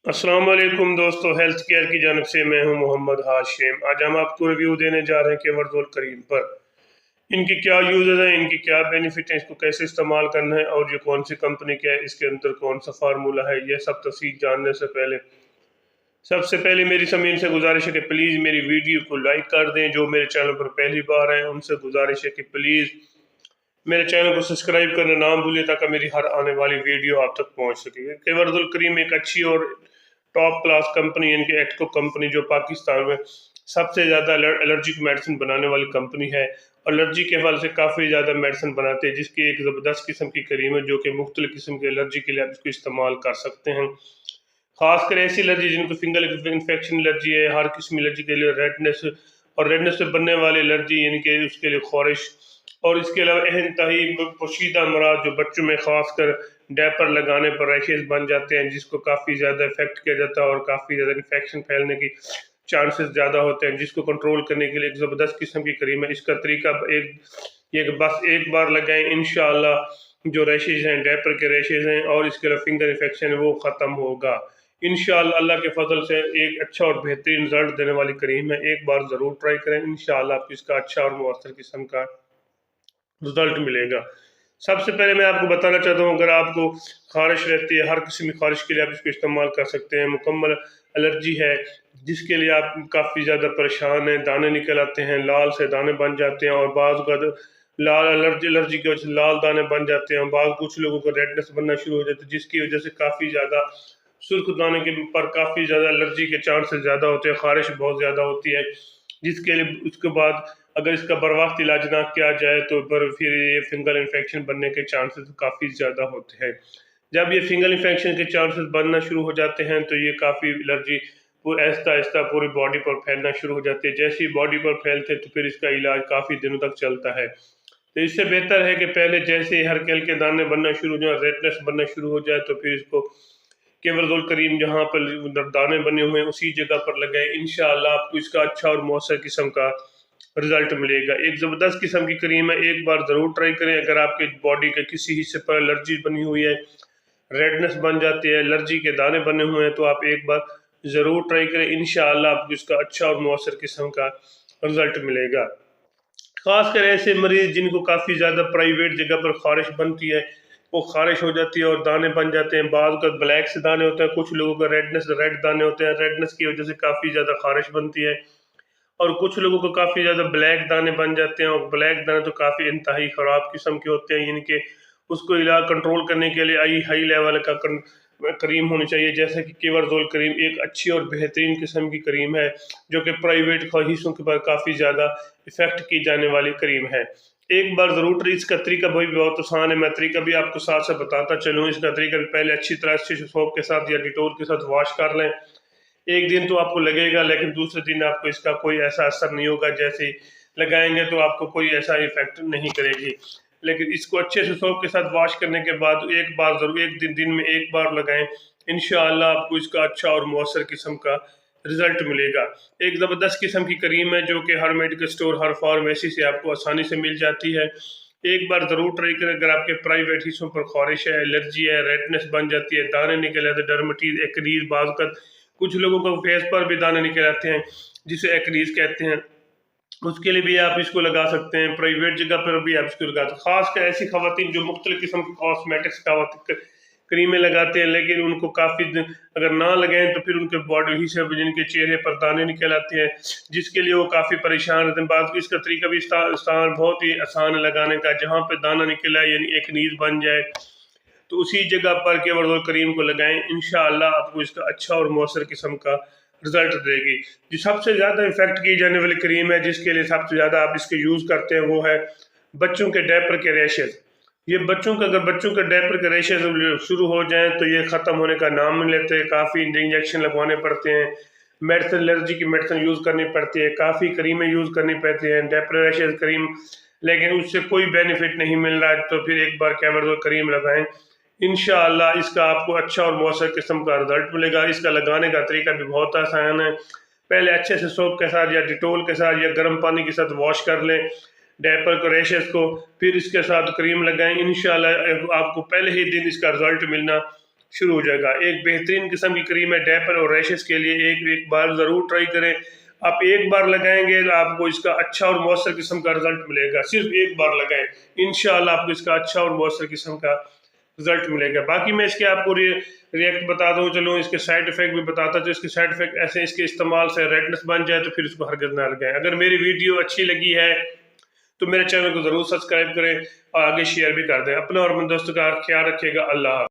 अस्सलाम वालेकुम दोस्तों, हेल्थ केयर की जानब से मैं हूं मोहम्मद हाशिम। आज हम आपको रिव्यू देने जा रहे हैं केवरदोल करीम पर। इनकी क्या यूजेस हैं, इनकी क्या बेनिफिट हैं, इसको कैसे इस्तेमाल करना है और ये कौन सी कंपनी का है, इसके अंदर कौन सा फार्मूला है, ये सब तफसील जानने से पहले सबसे पहले मेरी ज़मीन से गुजारिश है कि प्लीज़ मेरी वीडियो को लाइक कर दें। जो मेरे चैनल पर पहली बार आए उनसे गुजारिश है कि प्लीज़ मेरे चैनल को सब्सक्राइब करना ना भूलें ताकि मेरी हर आने वाली वीडियो आप तक पहुंच सके। केवरदुल करीम एक अच्छी और टॉप क्लास कंपनी इनकी एक्टको कंपनी जो पाकिस्तान में सबसे ज़्यादा एलर्जिक मेडिसिन बनाने वाली कंपनी है। एलर्जी के हवाले से काफ़ी ज़्यादा मेडिसिन बनाते हैं, जिसकी एक ज़बरदस्त किस्म की क्रीम है जो कि मुख्तलिफ किस्म की एलर्जी के लिए आप इसको इस्तेमाल कर सकते हैं। खासकर ऐसी एलर्जी जिनको फिंगल इन्फेक्शन एलर्जी है, हर किस्म एलर्जी के लिए रेडनेस और रेडनेस से बनने वाली एलर्जी यानी कि उसके लिए खारिश, और इसके अलावा इंतहाई पोशीदा मराज जो बच्चों में खासकर डायपर लगाने पर रैशेज बन जाते हैं, जिसको काफ़ी ज़्यादा इफेक्ट किया जाता है और काफ़ी ज़्यादा इन्फेक्शन फैलने की चांसेस ज़्यादा होते हैं, जिसको कंट्रोल करने के लिए एक ज़बरदस्त किस्म की क्रीम है। इसका तरीका बस एक बार लगाएं, इंशाल्लाह जो रैशेज हैं, डायपर के रैशेज हैं और इसके अलावा फिंगर इन्फेक्शन है वो ख़त्म होगा इंशाल्लाह। अल्लाह के फजल से एक अच्छा और बेहतरीन रिजल्ट देने वाली क्रीम है, एक बार ज़रूर ट्राई करें, इंशाल्लाह आपको इसका अच्छा और मुअस्सर किस्म का रिजल्ट मिलेगा। सबसे पहले मैं आपको बताना चाहता हूँ, अगर आपको खारिश रहती है, हर किस्म की खारिश के लिए आप इसको इस्तेमाल कर सकते हैं। मुकम्मल एलर्जी है जिसके लिए आप काफ़ी ज़्यादा परेशान हैं, दाने निकल आते हैं, लाल से दाने बन जाते हैं और बाज़ का लाल एलर्जी एलर्जी की वजह से लाल दाने बन जाते हैं, बाद कुछ लोगों को रेडनेस बनना शुरू हो जाता है, जिसकी वजह से काफ़ी ज़्यादा सुर्ख दाने के पर काफ़ी ज़्यादा एलर्जी के चांसेस ज़्यादा होते हैं, खारिश बहुत ज़्यादा होती है, जिसके लिए उसके बाद अगर इसका बर वक्त इलाज ना किया जाए तो फिर ये फिंगल इन्फेक्शन बनने के चांसेस काफ़ी ज़्यादा होते हैं। जब ये फिंगल इन्फेक्शन के चांसेस बनना शुरू हो जाते हैं तो ये काफ़ी एलर्जी आहिस्ता आहिस्ता पूरी बॉडी पर फैलना शुरू हो जाती है। जैसे ही बॉडी पर फैलते हैं तो फिर इसका इलाज काफ़ी दिनों तक चलता है। तो इससे बेहतर है कि पहले जैसे ही हल्के हल्के दाने बनना शुरू हो जाए, रेडनेस बनना शुरू हो जाए, तो फिर इसको केवरदुल करीम जहाँ पर दाने बने हुए हैं उसी जगह पर लगाएं, इंशाअल्लाह आपको इसका अच्छा और मौसर किस्म का रिजल्ट मिलेगा। एक ज़बरदस्त किस्म की क्रीम है, एक बार ज़रूर ट्राई करें। अगर आपके बॉडी के किसी हिस्से पर एलर्जी बनी हुई है, रेडनेस बन जाती है, एलर्जी के दाने बने हुए हैं, तो आप एक बार ज़रूर ट्राई करें, इंशाअल्लाह आपको इसका अच्छा और मौसर किस्म का रिजल्ट मिलेगा। खासकर ऐसे मरीज जिनको काफ़ी ज़्यादा प्राइवेट जगह पर खारिश बनती है, वो खारिश हो जाती है और दाने बन जाते हैं, बाद का ब्लैक से दाने होते हैं, कुछ लोगों का रेड दाने होते हैं, रेडनेस की वजह से काफ़ी ज़्यादा खारिश बनती है, और कुछ लोगों को काफ़ी ज़्यादा ब्लैक दाने बन जाते हैं, और ब्लैक दाने तो काफ़ी इंतहाई ख़राब किस्म के होते हैं, यानी कि उसको इलाज कंट्रोल करने के लिए हाई लेवल का क्रीम होनी चाहिए। जैसे कि केवरदोल करीम एक अच्छी और बेहतरीन किस्म की क्रीम है जो कि प्राइवेट ख्वाहिशों के बाद काफ़ी ज़्यादा इफ़ेक्ट की जाने वाली क्रीम है। एक बार ज़रूर ट्राई। इसका तरीका भी बहुत आसान है, मैं तरीका भी आपको साथ साथ बताता चलूँ। इसका तरीका भी पहले अच्छी तरह से सोप के साथ या डिटोल के साथ वॉश कर लें। एक दिन तो आपको लगेगा, लेकिन दूसरे दिन आपको इसका कोई ऐसा असर नहीं होगा। जैसे ही लगाएंगे तो आपको कोई ऐसा इफेक्ट नहीं करेगी, लेकिन इसको अच्छे से सोप के साथ वॉश करने के बाद एक बार ज़रूर दिन में एक बार लगाएं, इंशाअल्लाह आपको इसका अच्छा और मौसर किस्म का रिजल्ट मिलेगा। एक ज़बरदस्त किस्म की क्रीम है जो कि हर मेडिकल स्टोर, हर फार्मेसी से आपको आसानी से मिल जाती है। एक बार ज़रूर ट्राई करें। अगर आपके प्राइवेट हिस्सों पर खारिश है, एलर्जी है, रेडनेस बन जाती है, दाने निकल आते, डर्मेटीज, एक्रीज, बाज़ कुछ लोगों को फेस पर भी दाने निकल आते हैं जिसे एक्रीज कहते हैं, उसके लिए भी आप इसको लगा सकते हैं। प्राइवेट जगह पर भी आप इसको लगा सकते हैं। खासकर ऐसी खवातीन जो मुख्तलिफ किस्म की कॉस्मेटिक्स का क्रीमें लगाते हैं, लेकिन उनको काफ़ी अगर ना लगाएं तो फिर उनके बॉडी ही से जिनके चेहरे पर दाने निकल आते हैं, जिसके लिए वो काफ़ी परेशान रहते हैं। बात इसका तरीका भी आसान, बहुत ही आसान है लगाने का। जहाँ पे दाना निकला है यानी एक नीज बन जाए तो उसी जगह पर केवरदोल करीम को लगाएं, इंशाअल्लाह आपको इसका अच्छा और मौसर किस्म का रिजल्ट देगी। जो सबसे ज़्यादा इफेक्ट की जाने वाली क्रीम है, जिसके लिए सबसे ज़्यादा आप इसके यूज़ करते हैं, वो है बच्चों के डायपर के रैशेज। ये अगर बच्चों के डायपर के रैशेज शुरू हो जाएं तो ये ख़त्म होने का नाम नहीं लेते। काफ़ी इंजेक्शन लगवाने पड़ते हैं, मेडिसिन, एलर्जी की मेडिसिन यूज़ करनी पड़ती है, काफ़ी क्रीमें यूज़ करनी पड़ती हैं डायपर रैशेज क्रीम, लेकिन उससे कोई बेनिफिट नहीं मिल रहा है। तो फिर एक बार केवरदोल करीम लगाएं, इंशाअल्लाह इसका आपको अच्छा और मौसर किस्म का रिजल्ट मिलेगा। इसका लगाने का तरीका भी बहुत आसान है। पहले अच्छे से सोप के साथ या डिटोल के साथ या गर्म पानी के साथ वॉश कर लें डायपर को, रैशेस को, फिर इसके साथ क्रीम लगाएं। इंशाअल्लाह आपको पहले ही दिन इसका रिजल्ट मिलना शुरू हो जाएगा। एक बेहतरीन किस्म की क्रीम है डैपर और रैशेस के लिए, एक बार ज़रूर ट्राई करें। आप एक बार लगाएंगे तो आपको इसका अच्छा और मौसर किस्म का रिजल्ट मिलेगा। सिर्फ एक बार लगाएं, इंशाल्लाह आपको इसका अच्छा और मौसर किस्म का रिजल्ट मिलेगा। बाकी मैं इसके आपको रिएक्ट बता दूं, चलो इसके साइड इफेक्ट भी बताता। तो इसके साइड इफेक्ट ऐसे, इसके इस्तेमाल से रेडनेस बन जाए तो फिर इसको हरगिज़ ना लगाएं। अगर मेरी वीडियो अच्छी लगी है तो मेरे चैनल को ज़रूर सब्सक्राइब करें और आगे शेयर भी कर दें। अपना और अपने दोस्तों का ख्याल रखिएगा। अल्लाह।